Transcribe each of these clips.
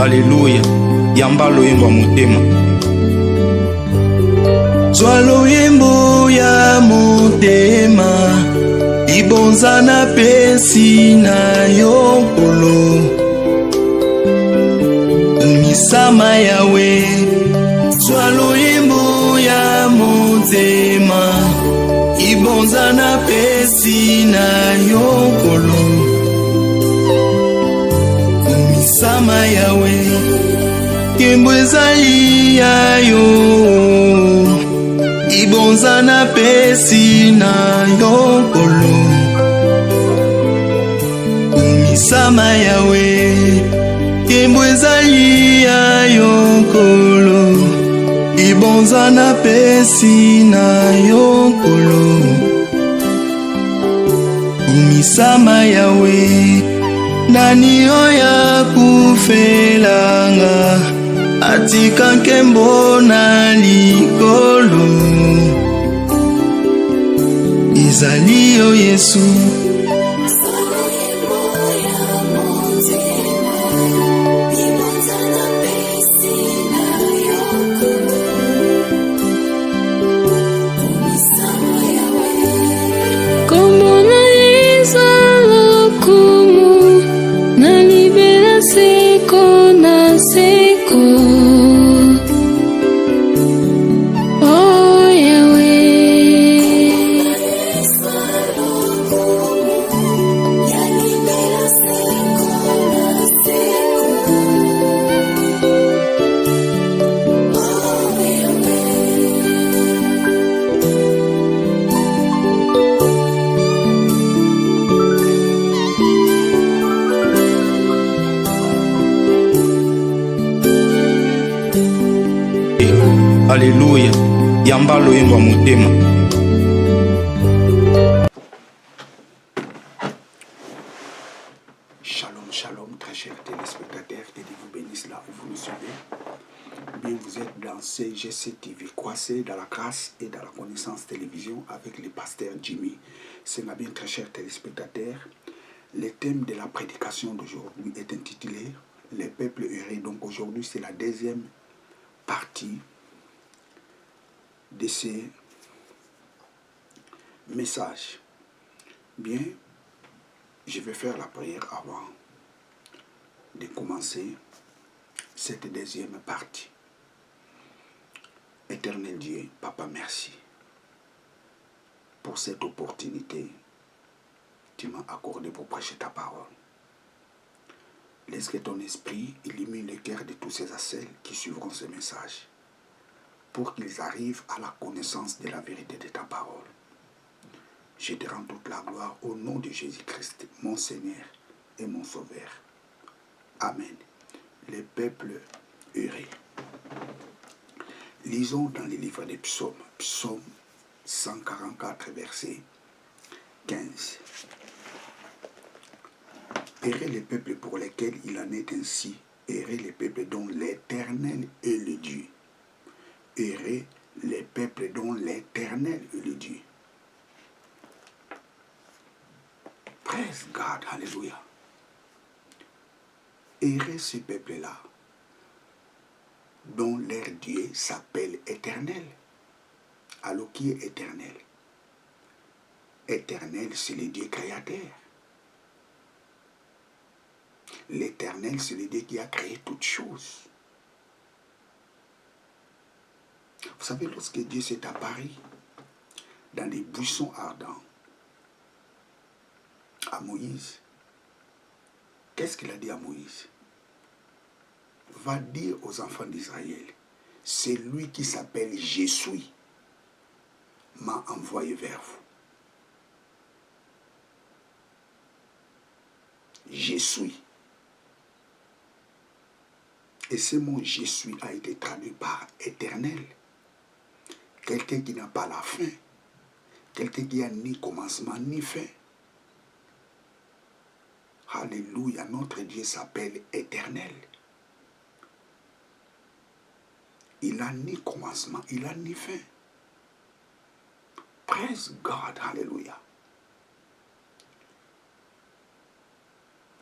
Alléluia. Yamba loyembo motema. Zwa loyembo ya motema, ibonza na pesi na yokolo. Misama yawe. Zwa loyembo ya motema, ibonza na pesi na yokolo. Misama yawe. Kembo ezali ya yo, ibonza na pesi na yokolo. Misama yawe. Kembo ezali ya yokolo, ibonza na pesi na yokolo. Misama yawe. Nani oya kufelanga, atika nkembo na likolo. Ezali yo Yesu. Alléluia. Yamba loyembo motema. Shalom, shalom, très chers téléspectateurs, que Dieu vous bénisse là où vous nous suivez. Bien, vous êtes dans CGC TV, croissez dans la grâce et dans la connaissance télévision avec le pasteur Jimmy. C'est ma bien, très chers téléspectateurs. Le thème de la prédication d'aujourd'hui est intitulé Les peuples errés. Donc aujourd'hui, c'est la deuxième partie de ces messages. Bien, je vais faire la prière avant de commencer cette deuxième partie. Éternel Dieu, Papa, merci pour cette opportunité que tu m'as accordée pour prêcher ta parole. Laisse que ton esprit illumine le cœur de tous ces assels qui suivront ce message, pour qu'ils arrivent à la connaissance de la vérité de ta parole. Je te rends toute la gloire au nom de Jésus-Christ, mon Seigneur et mon Sauveur. Amen. Les peuples errés. Lisons dans le livre des psaumes, psaume 144, verset 15. Errez les peuples pour lesquels il en est ainsi, errez les peuples dont l'Éternel est le Dieu. Errez les peuples dont l'Éternel est le Dieu. Praise God, alléluia. Errez ce peuple-là, dont leur Dieu s'appelle Éternel. Alors qui est Éternel? Éternel, c'est le Dieu créateur. L'Éternel, c'est le Dieu qui a créé toutes choses. Vous savez, lorsque Dieu s'est apparu dans les buissons ardents à Moïse, qu'est-ce qu'il a dit à Moïse? Va dire aux enfants d'Israël, c'est lui qui s'appelle Je suis, m'a envoyé vers vous. Je suis. Et ce mot je suis a été traduit par éternel. Quelqu'un qui n'a pas la fin. Quelqu'un qui n'a ni commencement ni fin. Alléluia, notre Dieu s'appelle éternel. Il n'a ni commencement, il n'a ni fin. Praise God, alléluia.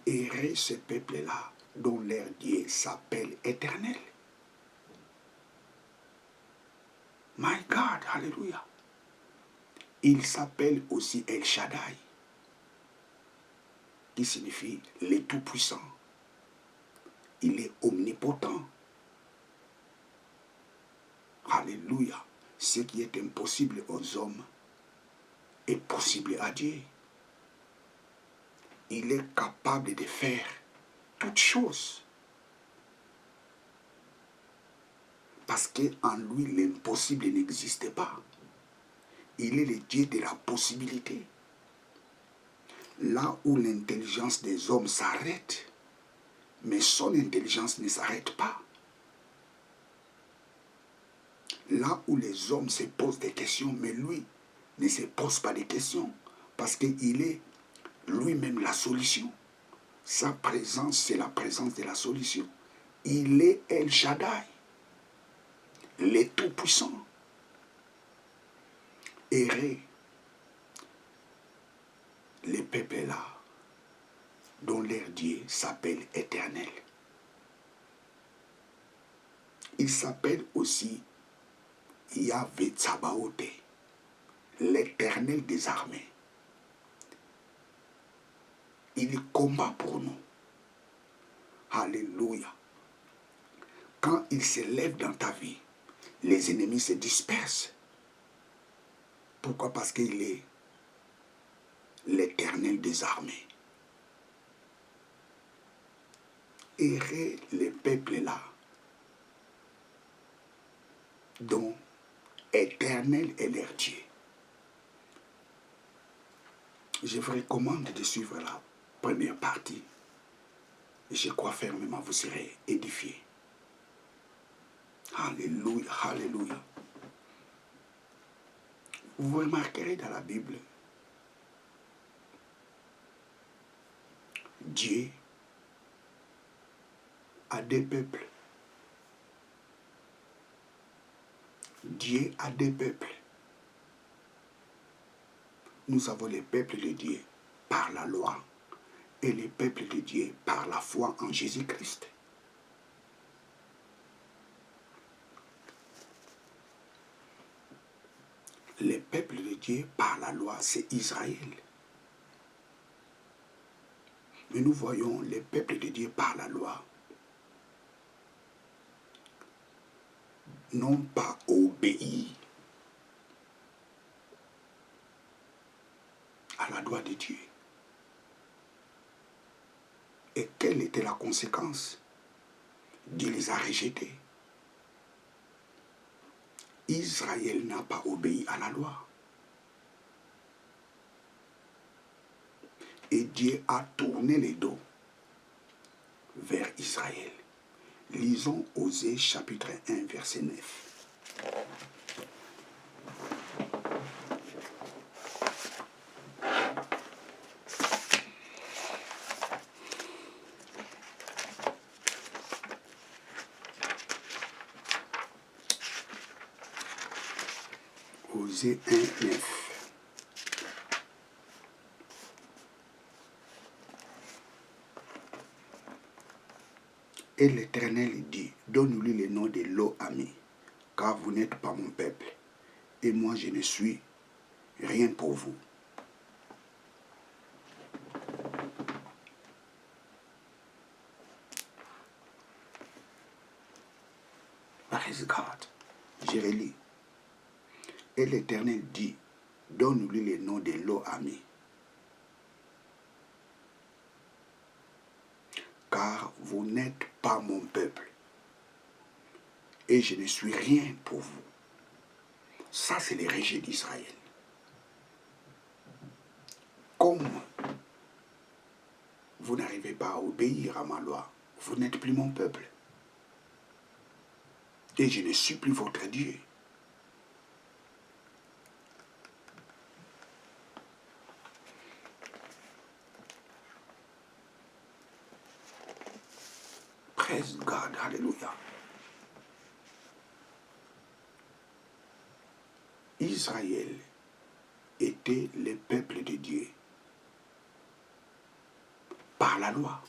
Errez ce peuple-là dont leur Dieu s'appelle Éternel. My God, Alléluia. Il s'appelle aussi El Shaddai, qui signifie le Tout-Puissant. Il est omnipotent. Alléluia. Ce qui est impossible aux hommes est possible à Dieu. Il est capable de faire toutes choses. Parce qu'en lui, l'impossible n'existe pas. Il est le Dieu de la possibilité. Là où l'intelligence des hommes s'arrête, mais son intelligence ne s'arrête pas. Là où les hommes se posent des questions, mais lui ne se pose pas de questions, parce qu'il est lui-même la solution. Sa présence, c'est la présence de la solution. Il est El Shaddai, le Tout-Puissant. Errez les peuples là, dont leur Dieu s'appelle Éternel. Il s'appelle aussi Yahvé Tsabaoth, l'Éternel des armées. Il combat pour nous. Alléluia. Quand il se lève dans ta vie, les ennemis se dispersent. Pourquoi? Parce qu'il est l'Éternel des armées. Errez les peuples là, dont Éternel est leur Dieu. Je vous recommande de suivre la première partie. Je crois fermement vous serez édifiés. Alléluia, alléluia. Vous remarquerez dans la Bible, Dieu a des peuples. Dieu a des peuples. Nous avons les peuples de Dieu par la loi et les peuples de Dieu par la foi en Jésus-Christ. Les peuples de Dieu par la loi, c'est Israël. Mais nous voyons les peuples de Dieu par la loi n'ont pas obéi à la loi de Dieu. Et quelle était la conséquence? Dieu les a rejetés. Israël n'a pas obéi à la loi. Et Dieu a tourné les dos vers Israël. Lisons Osée chapitre 1, verset 9. Osée 1, 9. Et l'Éternel dit, donne-lui le nom de Lo-Ami, car vous n'êtes pas mon peuple, et moi je ne suis rien pour vous. Praise God. Je relis. Et l'Éternel dit, donne-lui le nom de Lo-Ami, car vous n'êtes pas mon peuple, et je ne suis rien pour vous. Ça, c'est le rejet d'Israël. Comme vous n'arrivez pas à obéir à ma loi, vous n'êtes plus mon peuple, et je ne suis plus votre Dieu. Praise God, hallelujah. Israël était le peuple de Dieu par la loi.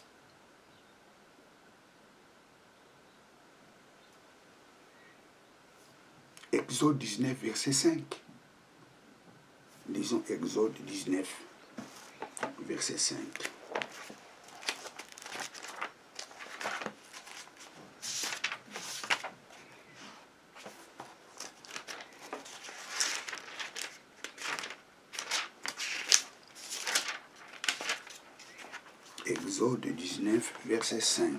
Exode 19, verset 5. Lisons Exode 19, verset 5. Exode 19, verset 5.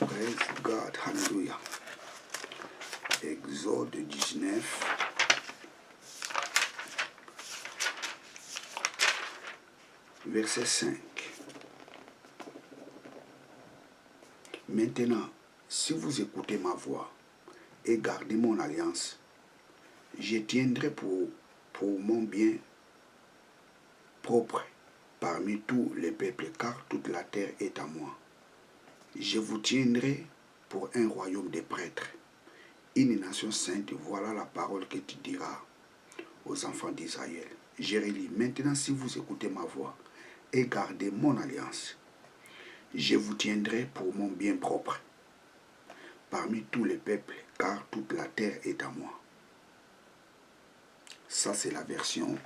Praise God, hallelujah. Exode 19, verset 5. Maintenant, si vous écoutez ma voix et gardez mon alliance, je tiendrai pour mon bien propre parmi tous les peuples, car toute la terre est à moi. Je vous tiendrai pour un royaume de prêtres, une nation sainte. Voilà la parole que tu diras aux enfants d'Israël. Je relis. Maintenant, si vous écoutez ma voix et gardez mon alliance, je vous tiendrai pour mon bien propre parmi tous les peuples, car toute la terre est à moi. Ça, c'est la version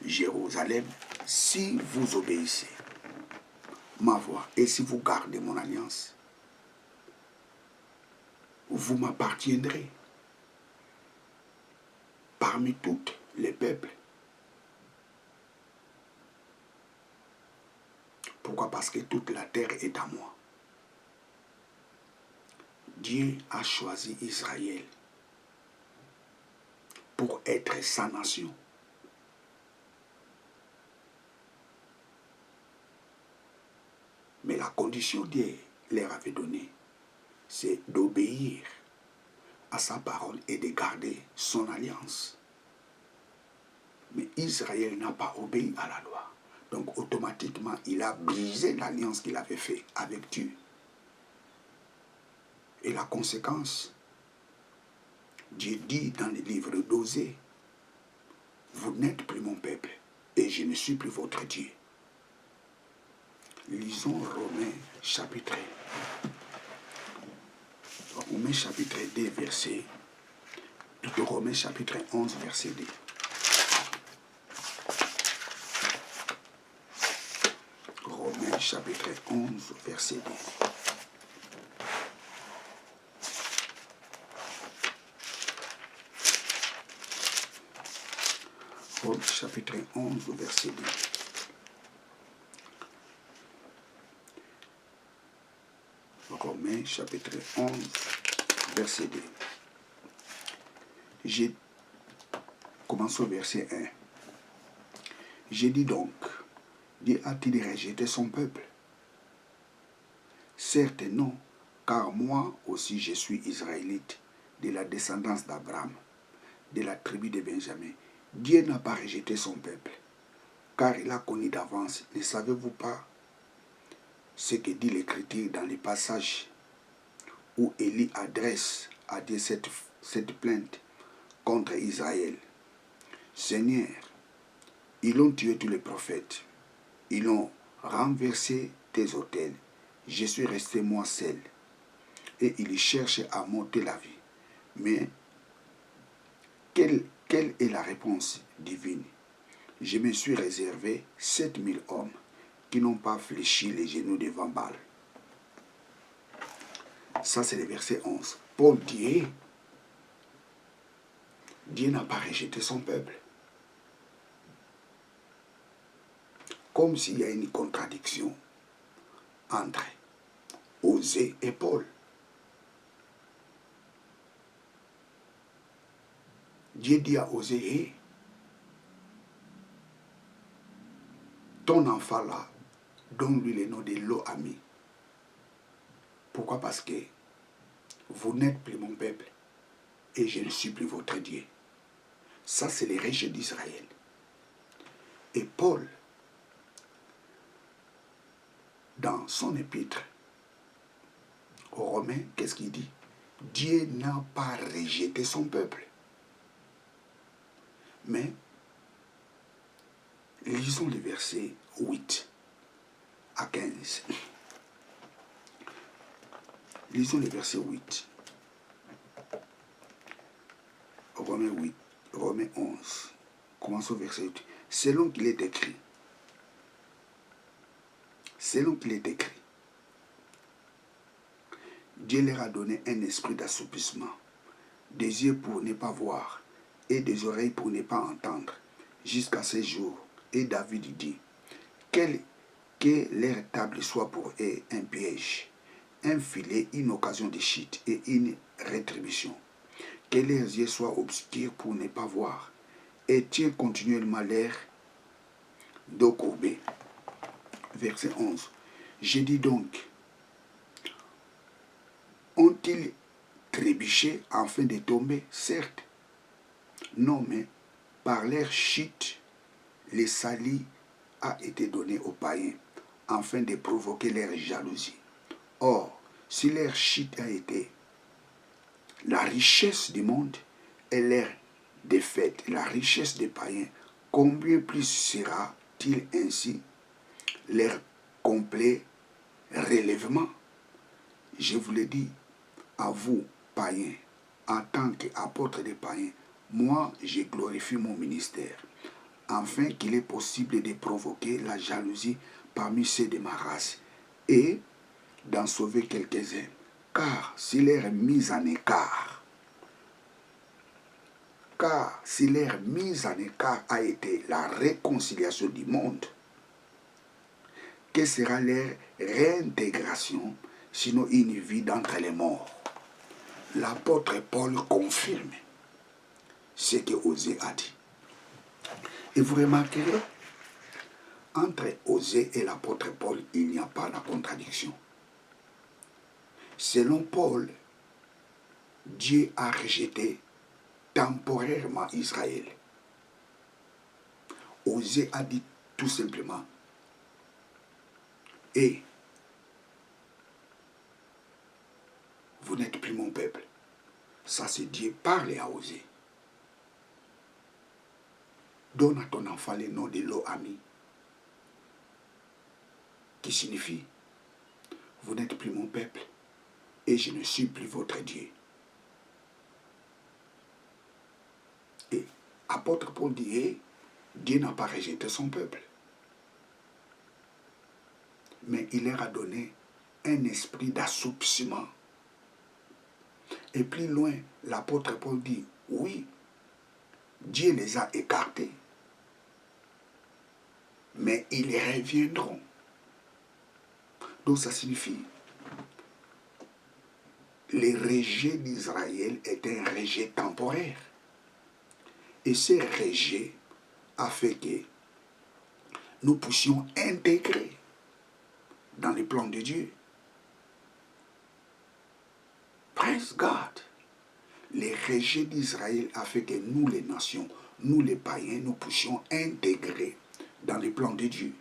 Jérusalem. Si vous obéissez ma voix et si vous gardez mon alliance, vous m'appartiendrez parmi tous les peuples. Pourquoi? Parce que toute la terre est à moi. Dieu a choisi Israël pour être sa nation. Mais la condition Dieu leur avait donnée, c'est d'obéir à sa parole et de garder son alliance. Mais Israël n'a pas obéi à la loi. Donc automatiquement, il a brisé l'alliance qu'il avait faite avec Dieu. Et la conséquence, Dieu dit dans le livre d'Osée, vous n'êtes plus mon peuple et je ne suis plus votre Dieu. Lisons Romains chapitre 2, verset. Romains chapitre 11, verset 2. Romains chapitre 11, verset 2. Romains chapitre 11, verset 2. Romains chapitre 11, verset 2. Commençons au verset 1. J'ai dit donc, Dieu a-t-il rejeté son peuple? Certes non, car moi aussi je suis israélite, de la descendance d'Abraham, de la tribu de Benjamin. Dieu n'a pas rejeté son peuple, car il a connu d'avance. Ne savez-vous pas ce que dit l'Écriture dans les passages où Élie adresse à Dieu cette plainte contre Israël? Seigneur, ils ont tué tous les prophètes, ils ont renversé tes autels, je suis resté moi seul, et ils cherchent à m'ôter la vie. Mais quelle est la réponse divine? Je me suis réservé 7000 hommes qui n'ont pas fléchi les genoux devant Baal. Ça, c'est le verset 11. Pour Dieu, Dieu n'a pas rejeté son peuple. Comme s'il y a une contradiction entre Osée et Paul. Dieu dit à Osée, hey, ton enfant là, donne-lui le nom de Lo-Ami. Pourquoi? Parce que vous n'êtes plus mon peuple et je ne suis plus votre Dieu. Ça, c'est les rejet d'Israël. Et Paul, dans son épître aux Romains, qu'est-ce qu'il dit? Dieu n'a pas rejeté son peuple. Mais Lisons les versets 8 à 15. Lisons les versets 8. Romains 11. Commençons au verset 8. Selon qu'il est écrit. Selon qu'il est écrit. Dieu leur a donné un esprit d'assoupissement, des yeux pour ne pas voir et des oreilles pour ne pas entendre, jusqu'à ce jour. Et David dit, que leur table soit pour eux un piège, un filet, une occasion de chute et une rétribution. Que leurs yeux soient obscurs pour ne pas voir, et tiennent continuellement l'air dos courbé. Verset 11. Je dis donc, ont-ils trébuché afin de tomber? Certes. Non, mais par leur chute, le salut a été donné aux païens, afin de provoquer leur jalousie. Or, si leur chute a été la richesse du monde et leur défaite, la richesse des païens, combien plus sera-t-il ainsi leur complet relèvement? Je vous le dis, à vous, païens, en tant qu'apôtre des païens, moi, je glorifie mon ministère, afin qu'il est possible de provoquer la jalousie parmi ceux de ma race et d'en sauver quelques-uns. Car si leur mise en écart, a été la réconciliation du monde, que sera leur réintégration, sinon une vie d'entre les morts? L'apôtre Paul confirme ce que Osée a dit. Et vous remarquerez, entre Osée et l'apôtre Paul, il n'y a pas de contradiction. Selon Paul, Dieu a rejeté temporairement Israël. Osée a dit tout simplement, et vous n'êtes plus mon peuple. Ça, c'est Dieu parle à Osée. Donne à ton enfant le nom de Lo-Ami, qui signifie, vous n'êtes plus mon peuple, et je ne suis plus votre Dieu. Et apôtre Paul dit, Dieu n'a pas rejeté son peuple, mais il leur a donné un esprit d'assoupissement. Et plus loin, l'apôtre Paul dit, oui, Dieu les a écartés, mais ils reviendront. Donc ça signifie, le rejet d'Israël est un rejet temporaire. Et ce rejet a fait que nous puissions intégrer dans les plans de Dieu. Praise God. Le rejet d'Israël a fait que nous, les nations, nous, les païens, nous puissions intégrer dans les plans de Dieu.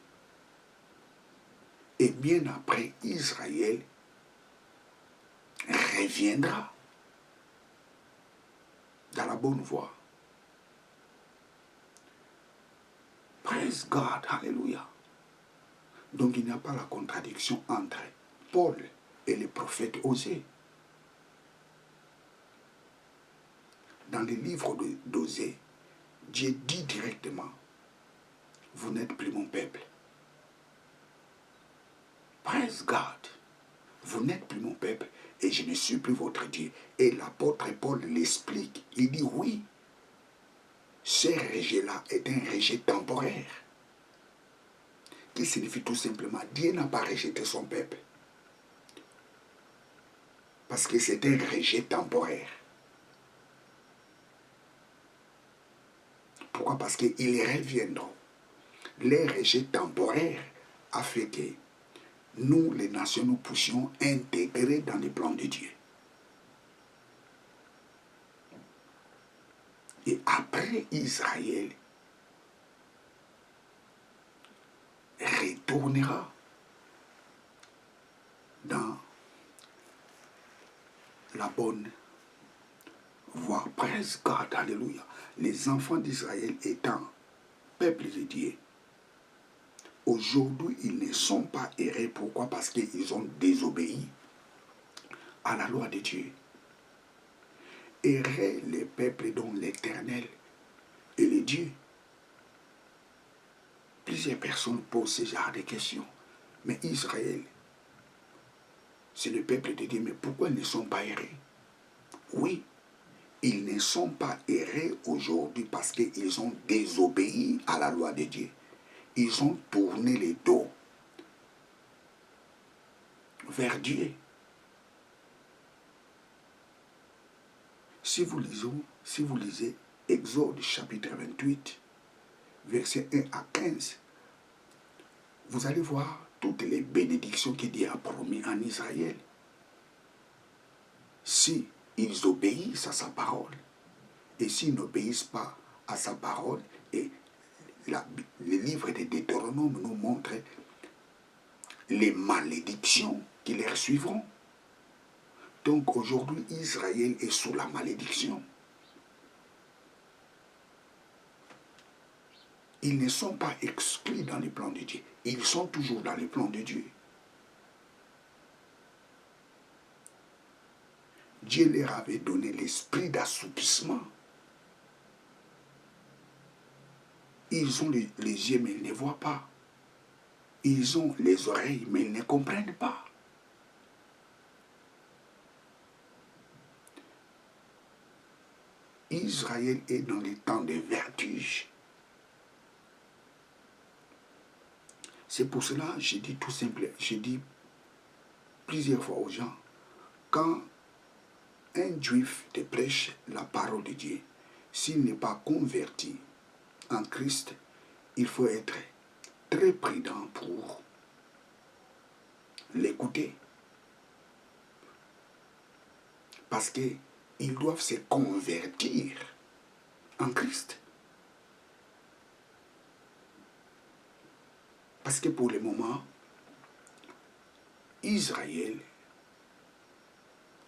Et bien après, Israël reviendra dans la bonne voie. Praise God, hallelujah. Donc il n'y a pas la contradiction entre Paul et le prophète Osée. Dans le livre d'Osée, Dieu dit directement, vous n'êtes plus mon peuple. Praise God. Vous n'êtes plus mon peuple et je ne suis plus votre Dieu. Et l'apôtre Paul l'explique. Il dit oui, ce rejet-là est un rejet temporaire. Qui signifie tout simplement, Dieu n'a pas rejeté son peuple. Parce que c'est un rejet temporaire. Pourquoi? Parce qu'ils reviendront. Les rejets temporaires a fait que nous, les nations, nous puissions intégrer dans les plans de Dieu. Et après Israël retournera dans la bonne voie. Praise God, alléluia. Les enfants d'Israël étant peuple de Dieu, Aujourd'hui, ils ne sont pas errés. Pourquoi? Parce qu'ils ont désobéi à la loi de Dieu. Erraient les peuples dont l'Éternel est le Dieu. Plusieurs personnes posent ce genre de questions. Mais Israël, c'est le peuple de Dieu. Mais pourquoi ils ne sont pas errés? Oui, ils ne sont pas errés aujourd'hui parce qu'ils ont désobéi à la loi de Dieu. Ils ont tourné les dos vers Dieu. Si vous lisez Exode chapitre 28, versets 1 à 15, vous allez voir toutes les bénédictions que Dieu a promises en Israël. Si ils obéissent à sa parole, et s'ils n'obéissent pas à sa parole, et le livre de Deutéronome nous montre les malédictions qui leur suivront. Donc aujourd'hui, Israël est sous la malédiction. Ils ne sont pas exclus dans les plans de Dieu. Ils sont toujours dans les plans de Dieu. Dieu leur avait donné l'esprit d'assoupissement. Ils ont les yeux, mais ils ne voient pas. Ils ont les oreilles, mais ils ne comprennent pas. Israël est dans les temps de vertige. C'est pour cela que je dis tout simple, je dis plusieurs fois aux gens, quand un juif te prêche la parole de Dieu, s'il n'est pas converti en Christ, il faut être très prudent pour l'écouter. Parce qu'ils doivent se convertir en Christ. Parce que pour le moment, Israël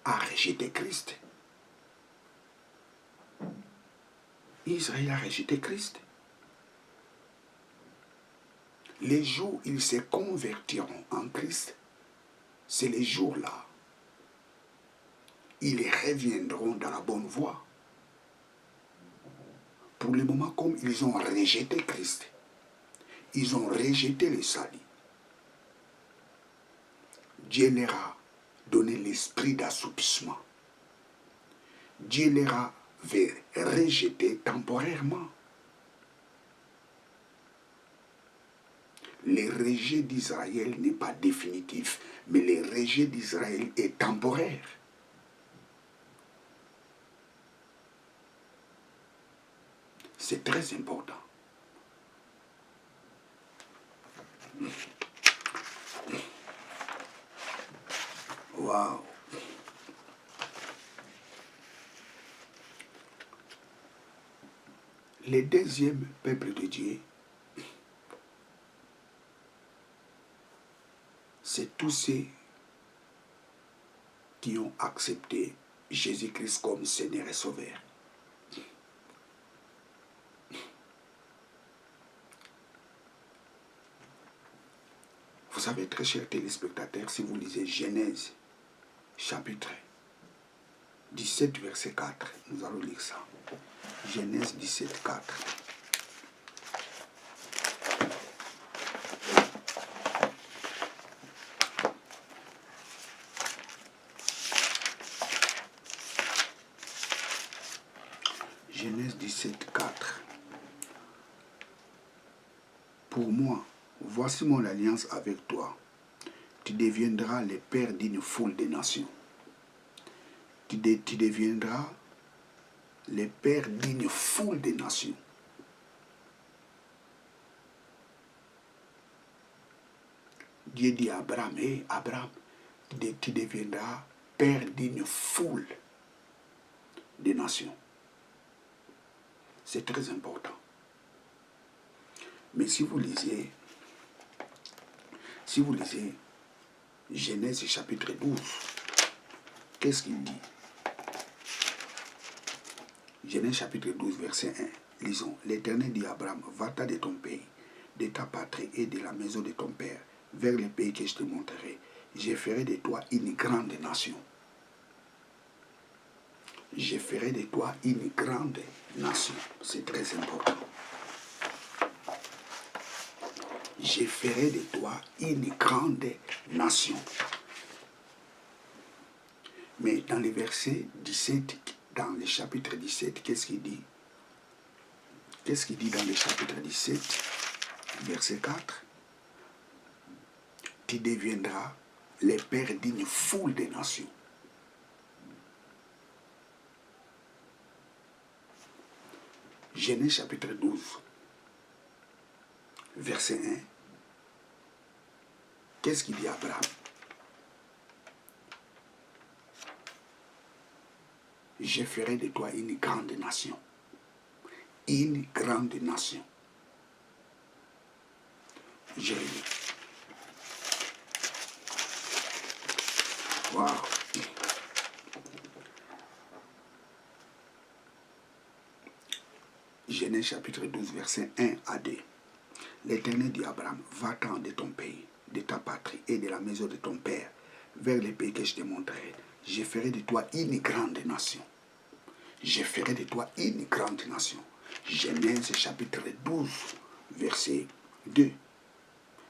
a rejeté Christ. Israël a rejeté Christ. Les jours où ils se convertiront en Christ, c'est les jours-là. Ils reviendront dans la bonne voie. Pour le moment, comme ils ont rejeté Christ, ils ont rejeté le salut. Dieu leur a donné l'esprit d'assoupissement. Dieu leur a rejeté temporairement. Le rejet d'Israël n'est pas définitif, mais le rejet d'Israël est temporaire. C'est très important. Waouh! Le deuxième peuple de Dieu, c'est tous ceux qui ont accepté Jésus-Christ comme Seigneur et Sauveur. Vous savez, très chers téléspectateurs, si vous lisez Genèse, chapitre 17, verset 4, nous allons lire ça. Genèse 17, 4. Genèse 17, 4. Pour moi, voici mon alliance avec toi. Tu deviendras le père d'une foule de nations. Tu deviendras le père d'une foule de nations. Dieu dit à Abraham, hé Abraham, tu deviendras père d'une foule de nations. C'est très important. Mais si vous lisez Genèse chapitre 12, qu'est-ce qu'il dit? Genèse chapitre 12, verset 1. Lisons. L'Éternel dit à Abraham, va-t'en de ton pays, de ta patrie et de la maison de ton père vers le pays que je te montrerai. Je ferai de toi une grande nation. Je ferai de toi une grande nation. C'est très important. Je ferai de toi une grande nation. Mais dans le verset 17, dans le chapitre 17, qu'est-ce qu'il dit? Qu'est-ce qu'il dit dans le chapitre 17, verset 4? Tu deviendras le père d'une foule de nations. Genèse chapitre 12, verset 1. Qu'est-ce qu'il dit à Abraham? Je ferai de toi une grande nation. Une grande nation. Jérémie. Wow. Genèse chapitre 12, verset 1 à 2. L'Éternel dit à Abraham, va-t'en de ton pays, de ta patrie et de la maison de ton père, vers le pays que je te montrerai. Je ferai de toi une grande nation. Je ferai de toi une grande nation. Genèse chapitre 12, verset 2.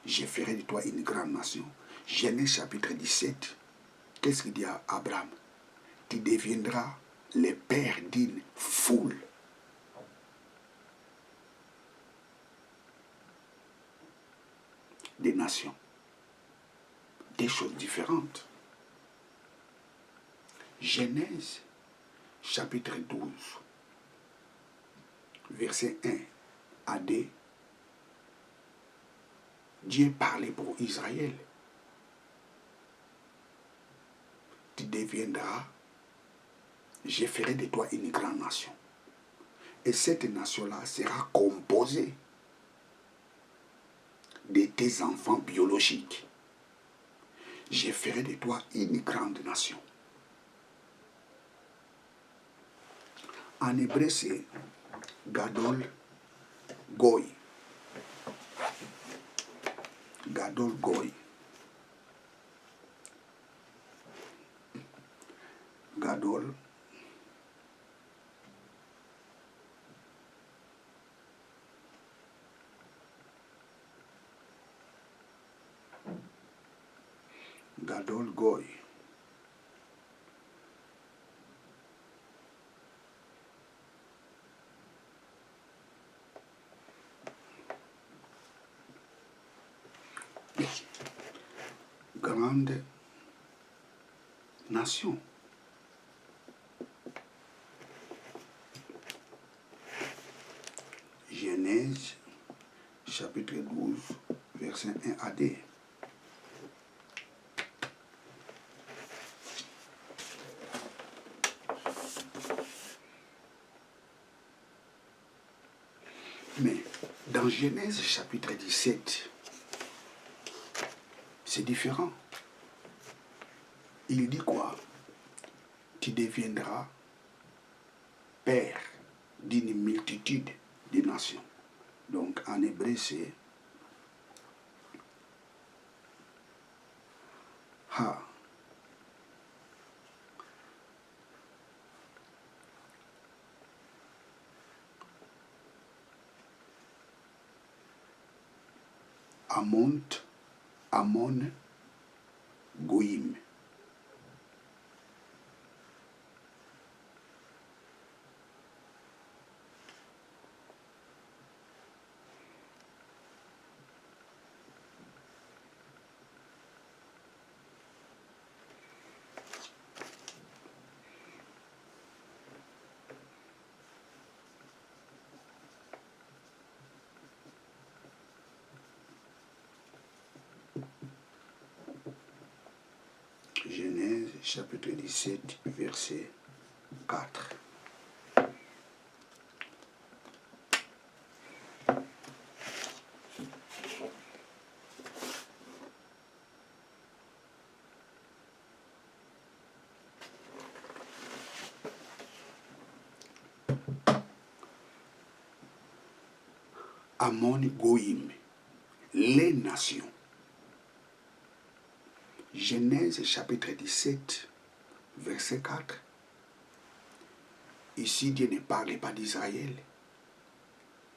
Je ferai de toi une grande nation. Genèse chapitre 17. Qu'est-ce qu'il dit à Abraham? Tu deviendras le père d'une foule. Des nations. Des choses différentes. Genèse chapitre 12, verset 1 à 2. Dieu parlait pour Israël. Tu deviendras, je ferai de toi une grande nation. Et cette nation-là sera composée de tes enfants biologiques. Je ferai de toi une grande nation. En hébreu, c'est Gadol Goy. Gadol Goy. Gadol Gadol Goy. Grande nation. Genèse, chapitre 12, verset 1 à 2. Mais dans Genèse, chapitre 17, c'est différent. Il dit quoi? Tu deviendras père d'une multitude de nations. Donc en hébreu c'est Ha. Amon, Goïm. Genèse chapitre 17, verset 4. Amon Goïm. les nations. Genèse chapitre 17, verset 4. Ici, Dieu ne parle pas d'Israël.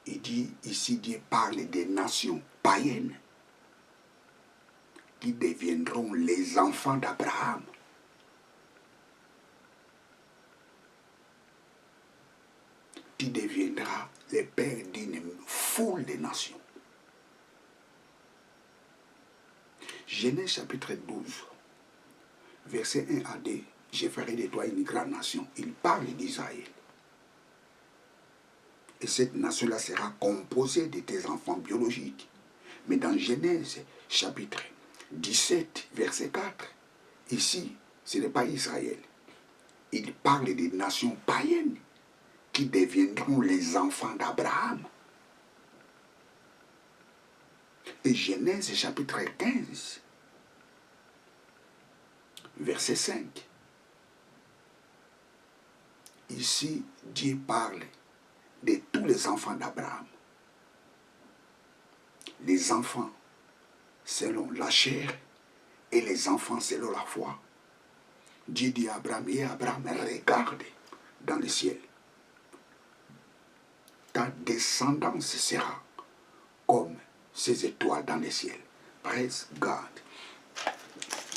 Il dit, ici, Dieu parle des nations païennes qui deviendront les enfants d'Abraham. Tu deviendras le père d'une foule de nations. Genèse chapitre 12, verset 1 à 2. Je ferai de toi une grande nation. Il parle d'Israël. Et cette nation-là sera composée de tes enfants biologiques. Mais dans Genèse chapitre 17, verset 4, ici, ce n'est pas Israël. Il parle des nations païennes qui deviendront les enfants d'Abraham. Et Genèse chapitre 15, verset 5. Ici, Dieu parle de tous les enfants d'Abraham. Les enfants selon la chair et les enfants selon la foi. Dieu dit à Abraham, et Abraham regarde dans le ciel. Ta descendance sera comme ces étoiles dans le ciel. Praise God.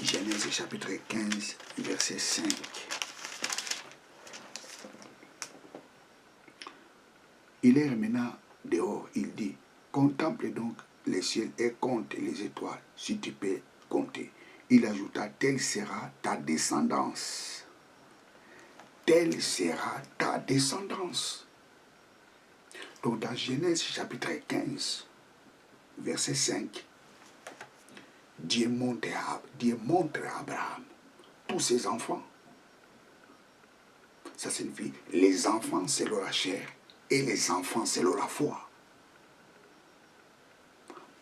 Genèse chapitre 15, verset 5. Il est maintenant dehors, il dit, contemple donc les ciels et compte les étoiles, si tu peux compter. Il ajouta, telle sera ta descendance. Telle sera ta descendance. Donc dans Genèse chapitre 15, verset 5, Dieu montre à Abraham tous ses enfants. Ça signifie les enfants selon la chair et les enfants selon la foi.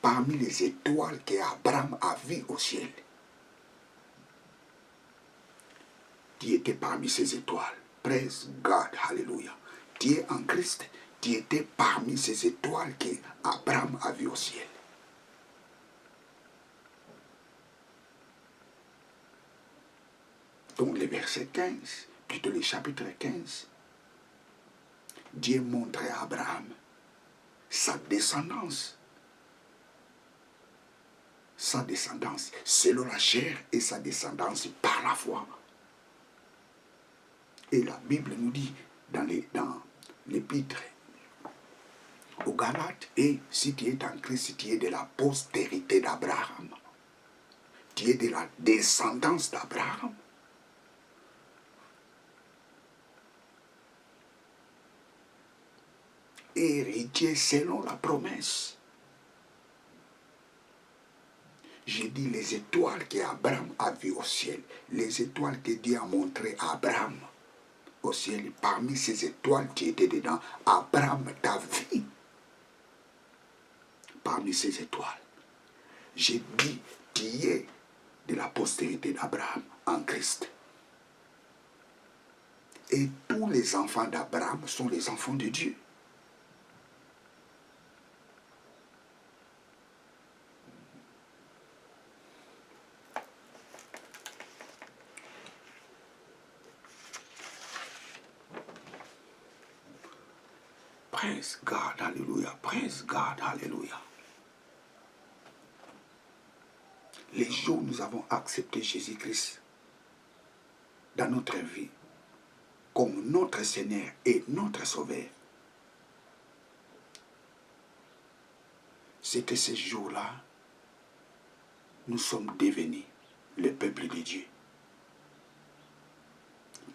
Parmi les étoiles qu'Abraham a vues au ciel, tu étais parmi ces étoiles. Praise God, hallelujah. Tu es en Christ, tu étais parmi ces étoiles qu'Abraham a vues au ciel. Donc le verset 15, plutôt le chapitre 15, Dieu montre à Abraham sa descendance. Sa descendance selon la chair et sa descendance par la foi. Et la Bible nous dit dans l'épître aux Galates, et si tu es en Christ, tu es de la postérité d'Abraham. Tu es de la descendance d'Abraham. Héritier selon la promesse. J'ai dit les étoiles qu'Abraham a vues au ciel, les étoiles que Dieu a montrées à Abraham au ciel, parmi ces étoiles qui étaient dedans, Abraham t'a vu. Parmi ces étoiles, j'ai dit qui est de la postérité d'Abraham en Christ. Et tous les enfants d'Abraham sont les enfants de Dieu. Praise God, hallelujah. Praise God, hallelujah. Les jours où nous avons accepté Jésus-Christ dans notre vie comme notre Seigneur et notre Sauveur, c'est que ces jours-là, nous sommes devenus le peuple de Dieu.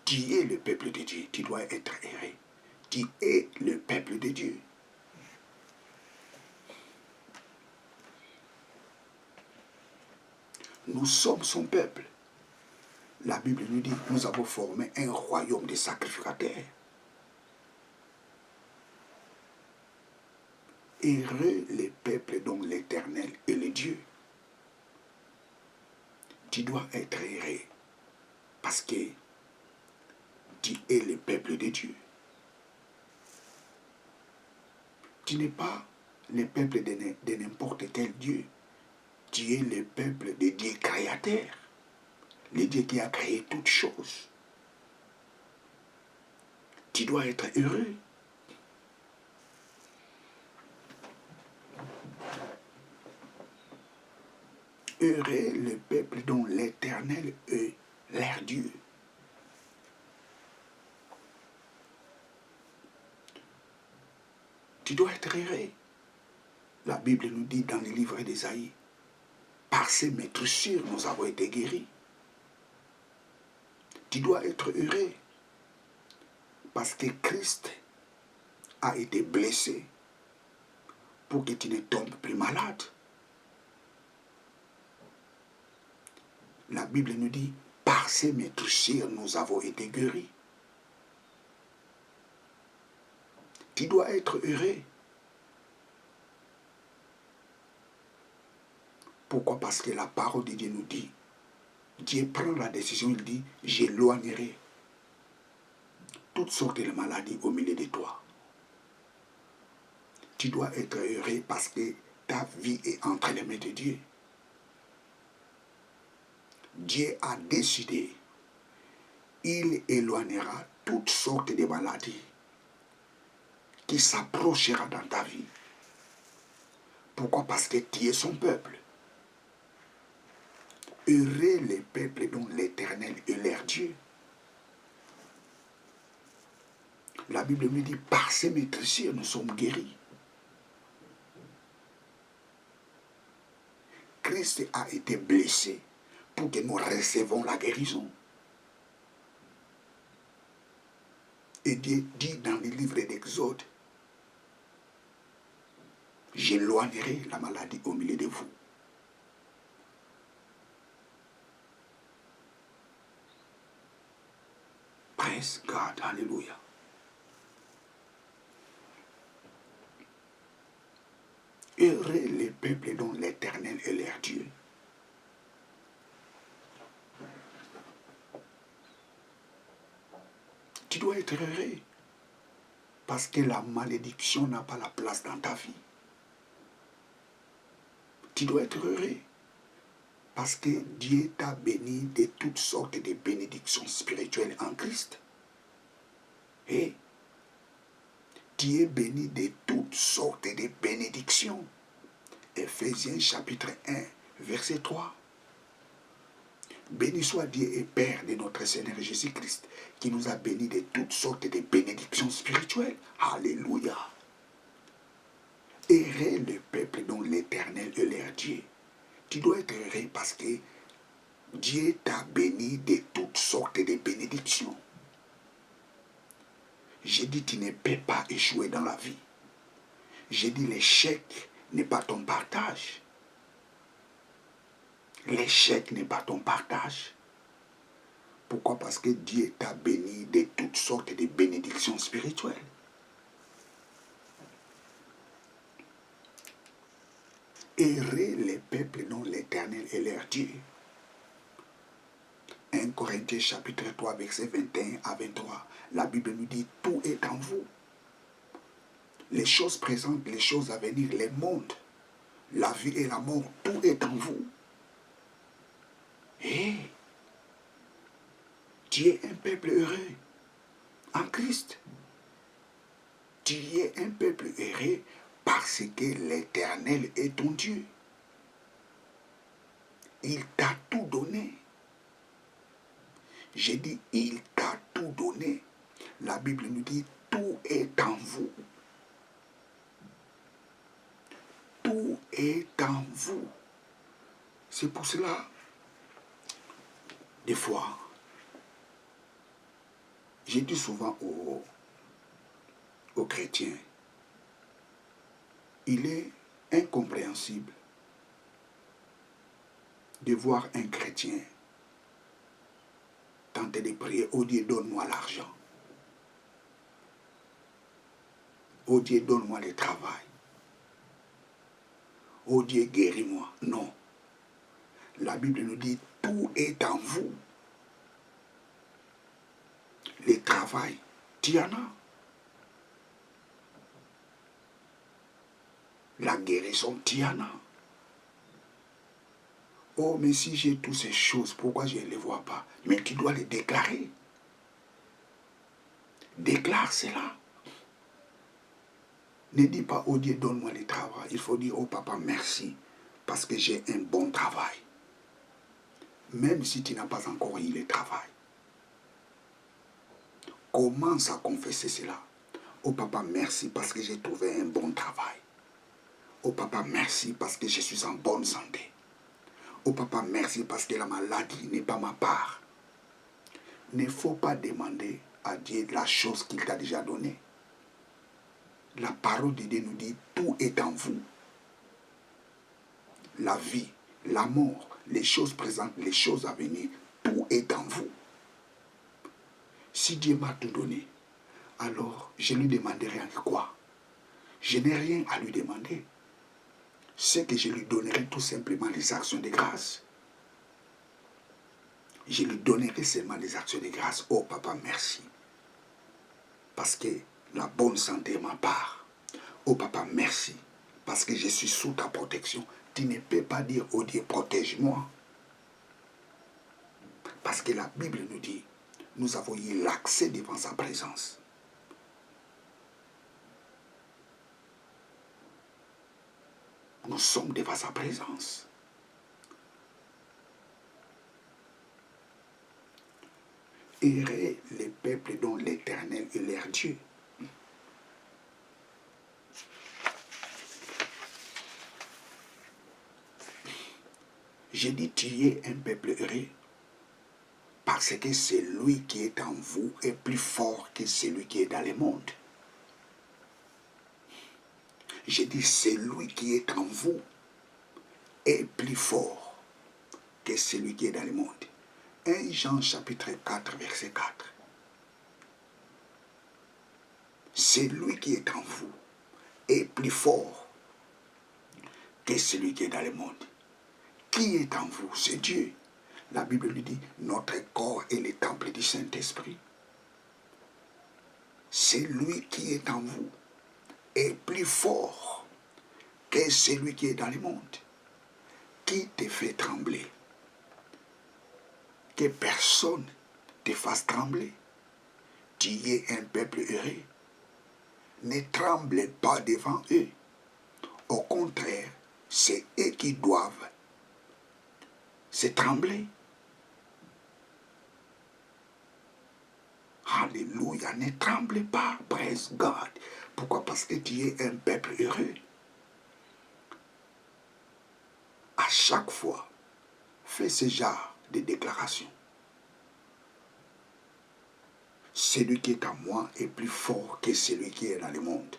Tu es le peuple de Dieu, tu dois être heureux. Tu es le peuple de Dieu. Nous sommes son peuple. La Bible nous dit que nous avons formé un royaume de sacrificateurs. Heureux les peuples dont l'Éternel est le Dieu. Tu dois être heureux parce que tu es le peuple de Dieu. Tu n'es pas le peuple de n'importe quel Dieu. Tu es le peuple de Dieu créateur. Le Dieu qui a créé toutes choses. Tu dois être heureux. Heureux le peuple dont l'Éternel est leur Dieu. Tu dois être heureux. La Bible nous dit dans le livre d'Ésaïe, par ces maîtressures, nous avons été guéris. Tu dois être heureux parce que Christ a été blessé pour que tu ne tombes plus malade. La Bible nous dit, par ces maîtressures, nous avons été guéris. Tu dois être heureux. Pourquoi? Parce que la parole de Dieu nous dit, Dieu prend la décision, il dit, j'éloignerai toutes sortes de maladies au milieu de toi. Tu dois être heureux parce que ta vie est entre les mains de Dieu. Dieu a décidé, il éloignera toutes sortes de maladies qui s'approchera dans ta vie. Pourquoi? Parce que tu es son peuple. Heureux les peuples dont l'Éternel est leur Dieu. La Bible nous dit, par ces maîtressures, nous sommes guéris. Christ a été blessé pour que nous recevons la guérison. Et Dieu dit dans le livre d'Exode, j'éloignerai la maladie au milieu de vous. Praise God, alléluia. Heureux les peuples dont l'Éternel est leur Dieu. Tu dois être heureux parce que la malédiction n'a pas la place dans ta vie. Tu dois être heureux parce que Dieu t'a béni de toutes sortes de bénédictions spirituelles en Christ. Et tu es béni de toutes sortes de bénédictions. Ephésiens chapitre 1, verset 3. Béni soit Dieu et Père de notre Seigneur Jésus-Christ, qui nous a bénis de toutes sortes de bénédictions spirituelles. Alléluia. Heureux le peuple dont l'Éternel est leur Dieu. Tu dois être heureux parce que Dieu t'a béni de toutes sortes de bénédictions. J'ai dit, tu ne peux pas échouer dans la vie. J'ai dit, l'échec n'est pas ton partage. L'échec n'est pas ton partage. Pourquoi? Parce que Dieu t'a béni de toutes sortes de bénédictions spirituelles. Heureux les peuples dont l'Éternel est leur Dieu. 1 Corinthiens chapitre 3, verset 21 à 23. La Bible nous dit, tout est en vous. Les choses présentes, les choses à venir, les mondes, la vie et la mort, tout est en vous. Et tu es un peuple heureux en Christ. Tu es un peuple heureux parce que l'Éternel est ton Dieu. Il t'a tout donné. J'ai dit, il t'a tout donné. La Bible nous dit, tout est en vous. Tout est en vous. C'est pour cela, des fois, j'ai dit souvent aux chrétiens, il est incompréhensible de voir un chrétien tenter de prier, oh Dieu, donne-moi l'argent. Oh Dieu, donne-moi le travail. Oh Dieu, guéris-moi. Non. La Bible nous dit, tout est en vous. Le travail, tu en as. La guérison, Tiana. Oh, mais si j'ai toutes ces choses, pourquoi je ne les vois pas? Mais tu dois les déclarer. Déclare cela. Ne dis pas, oh Dieu, donne-moi le travail. Il faut dire, oh papa, merci, parce que j'ai un bon travail. Même si tu n'as pas encore eu le travail. Commence à confesser cela. Oh papa, merci parce que j'ai trouvé un bon travail. Oh papa, merci parce que je suis en bonne santé. Oh papa, merci parce que la maladie n'est pas ma part. Il ne faut pas demander à Dieu la chose qu'il t'a déjà donnée. La parole de Dieu nous dit, tout est en vous. La vie, la mort, les choses présentes, les choses à venir, tout est en vous. Si Dieu m'a tout donné, alors je lui demanderai en quoi? Je n'ai rien à lui demander. C'est que je lui donnerai tout simplement les actions de grâce. Je lui donnerai seulement les actions de grâce. Oh papa, merci. Parce que la bonne santé est ma part. Oh papa, merci. Parce que je suis sous ta protection. Tu ne peux pas dire, oh Dieu, protège-moi. Parce que la Bible nous dit, nous avons eu l'accès devant sa présence. Nous sommes devant sa présence. Errez les peuples dont l'Éternel est leur Dieu. J'ai dit, tu es un peuple heureux parce que celui qui est en vous est plus fort que celui qui est dans le monde. J'ai dit, celui qui est en vous est plus fort que celui qui est dans le monde. 1 Jean chapitre 4, verset 4. Celui qui est en vous est plus fort que celui qui est dans le monde. Qui est en vous? C'est Dieu. La Bible lui dit, notre corps est le temple du Saint-Esprit. Celui qui est en vous est plus fort que celui qui est dans le monde. Qui te fait trembler? Que personne te fasse trembler. Tu es un peuple heureux. Ne tremble pas devant eux. Au contraire, c'est eux qui doivent se trembler. Alléluia, ne tremble pas, praise God. Pourquoi? Parce que tu es un peuple heureux. À chaque fois, fais ce genre de déclaration. Celui qui est en moi est plus fort que celui qui est dans le monde.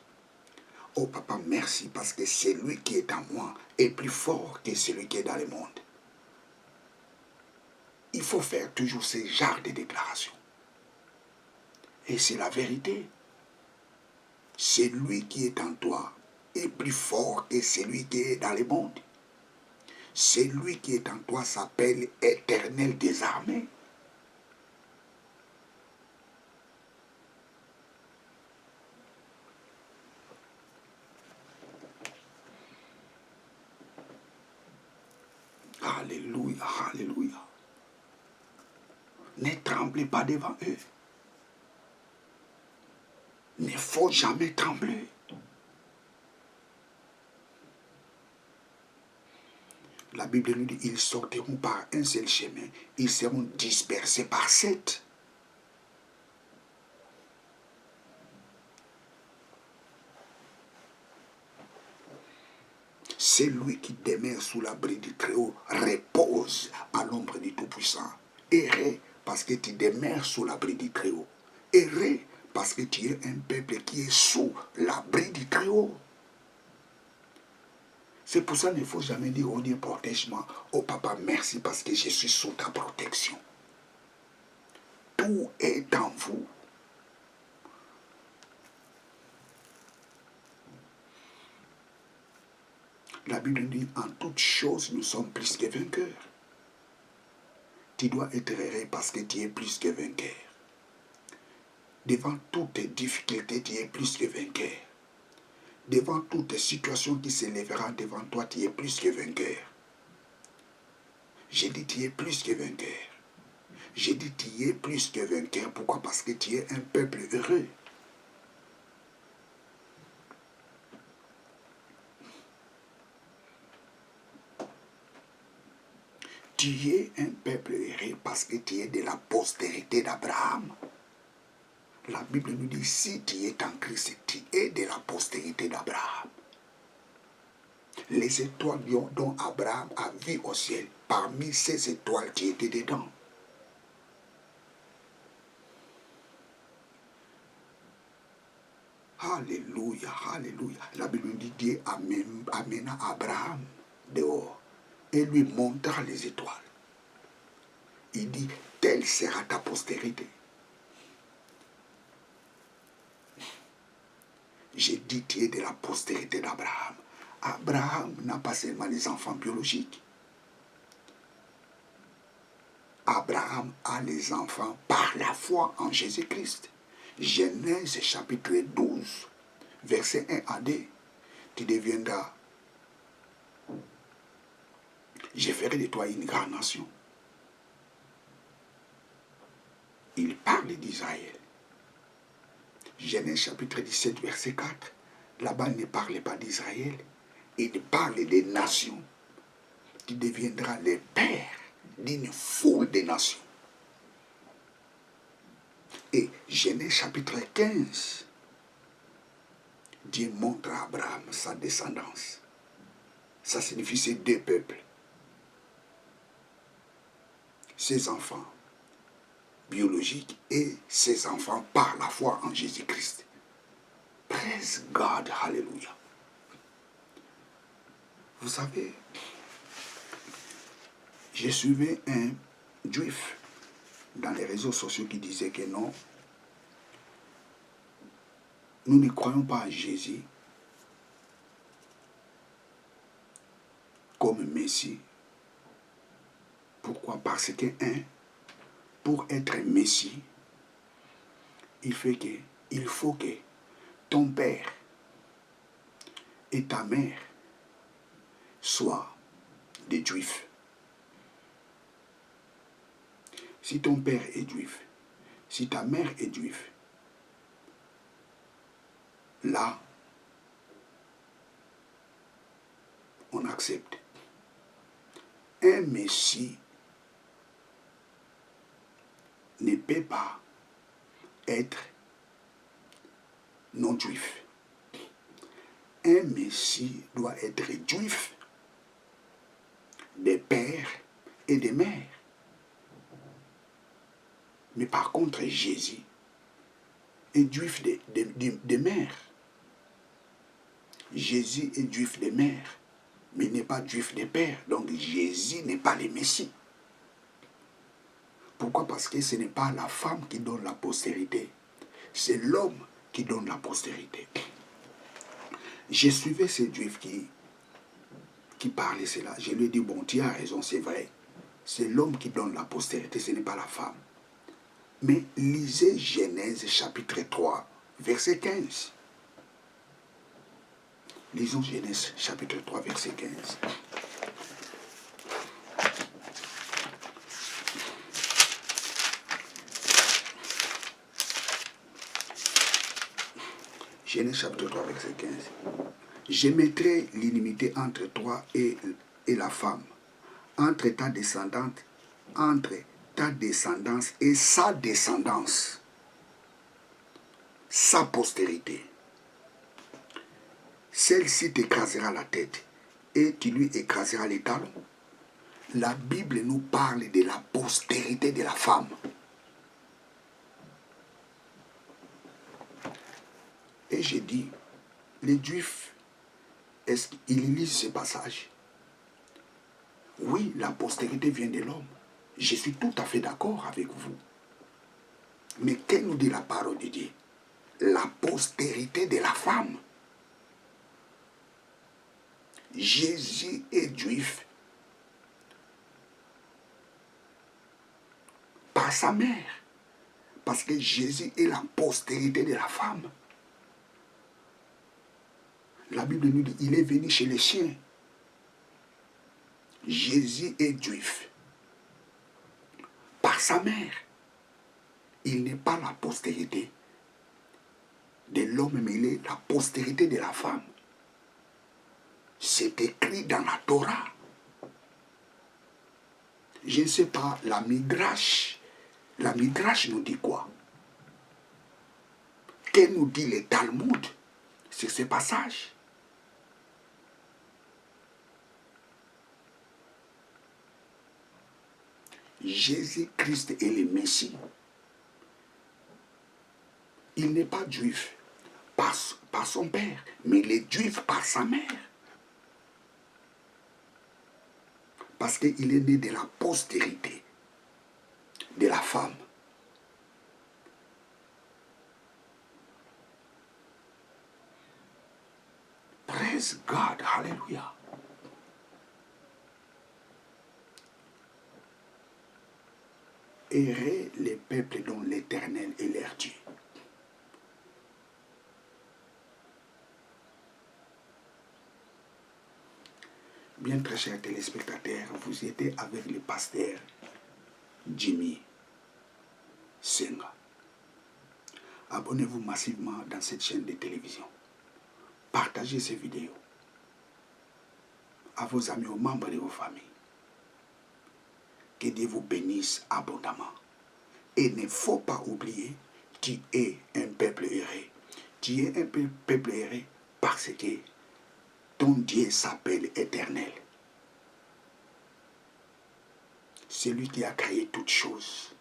Oh papa, merci parce que celui qui est en moi est plus fort que celui qui est dans le monde. Il faut faire toujours ce genre de déclaration. Et c'est la vérité. Celui qui est en toi est plus fort que celui qui est dans le monde. Celui qui est en toi s'appelle Éternel des armées. Alléluia, alléluia. Ne tremblez pas devant eux. Il ne faut jamais trembler. La Bible nous dit, ils sortiront par un seul chemin, ils seront dispersés par 7. Celui qui demeure sous l'abri du Très-Haut repose à l'ombre du Tout-Puissant. Errez parce que tu demeures sous l'abri du Très-Haut. Errez parce que tu es un peuple qui est sous l'abri du Très-Haut. C'est pour ça qu'il ne faut jamais dire, oh Dieu, protège-moi. Oh papa, merci parce que je suis sous ta protection. Tout est en vous. La Bible dit, en toutes choses, nous sommes plus que vainqueurs. Tu dois être heureux parce que tu es plus que vainqueur. Devant toutes tes difficultés, tu es plus que vainqueur. devant toute situation qui s'élèvera devant toi, tu es plus que vainqueur. J'ai dit, tu es plus que vainqueur. J'ai dit, tu es plus que vainqueur. Pourquoi? Parce que tu es un peuple heureux. Tu es un peuple heureux parce que tu es de la postérité d'Abraham. La Bible nous dit, si tu es en Christ, tu es de la postérité d'Abraham. Les étoiles dont Abraham a vu au ciel, parmi ces étoiles, tu étais dedans. Alléluia, alléluia. La Bible nous dit, Dieu amena Abraham dehors et lui montra les étoiles. Il dit, telle sera ta postérité. J'ai dit, tu es de la postérité d'Abraham. Abraham n'a pas seulement les enfants biologiques. Abraham a les enfants par la foi en Jésus-Christ. Genèse chapitre 12, verset 1 à 2. Tu deviendras. Je ferai de toi une grande nation. Il parle d'Israël. Genèse chapitre 17, verset 4. Là-bas, il ne parle pas d'Israël. Il parle des nations. Tu deviendras le père d'une foule de nations. Et Genèse chapitre 15, Dieu montre à Abraham sa descendance. Ça signifie ces deux peuples. Ses enfants biologiques et ses enfants par la foi en Jésus-Christ. Praise God, hallelujah. Vous savez, je suivais un juif dans les réseaux sociaux qui disait que non, nous ne croyons pas à Jésus comme Messie. Pourquoi? Parce que, pour être Messie, il faut que ton père et ta mère soient des juifs. Si ton père est juif, si ta mère est juive, là, on accepte. Un Messie ne peut pas être non-juif. Un Messie doit être juif des pères et des mères. Mais par contre, Jésus est juif des mères. Jésus est juif des mères, mais il n'est pas juif des pères. Donc Jésus n'est pas le Messie. Pourquoi? Parce que ce n'est pas la femme qui donne la postérité, c'est l'homme qui donne la postérité. J'ai suivi ces juifs qui parlaient cela. Je lui ai dit, bon, tu as raison, c'est vrai. C'est l'homme qui donne la postérité, ce n'est pas la femme. Mais lisez Genèse chapitre 3, verset 15. Lisons Genèse chapitre 3, verset 15. Genèse chapitre 3, verset 15. Je mettrai l'inimité entre toi et la femme, entre ta descendante, entre ta descendance et sa descendance, sa postérité. Celle-ci t'écrasera la tête et tu lui écraseras les talons. La Bible nous parle de la postérité de la femme. Et j'ai dit, les Juifs, est-ce qu'ils lisent ce passage? Oui, la postérité vient de l'homme. Je suis tout à fait d'accord avec vous. Mais que nous dit la parole de Dieu? La postérité de la femme. Jésus est juif par sa mère. Parce que Jésus est la postérité de la femme. La Bible nous dit, il est venu chez les siens. Jésus est juif. Par sa mère, il n'est pas la postérité de l'homme, mais il est la postérité de la femme. C'est écrit dans la Torah. Je ne sais pas, la Midrash nous dit quoi? Que nous dit le Talmud sur ce passage? Jésus-Christ est le Messie. Il n'est pas juif par son père, mais il est juif par sa mère. Parce qu'il est né de la postérité de la femme. Praise God, hallelujah. Errez les peuples dont l'Éternel est leur Dieu. Bien très chers téléspectateurs, vous étiez avec le pasteur Jimmy Senga. Abonnez-vous massivement dans cette chaîne de télévision. Partagez ces vidéos à vos amis, aux membres de vos familles. Que Dieu vous bénisse abondamment. Et il ne faut pas oublier, tu es un peuple erré. Tu es un peuple erré parce que ton Dieu s'appelle Éternel. C'est lui qui a créé toutes choses.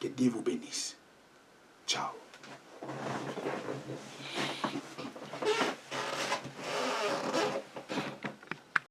Que Dieu vous bénisse.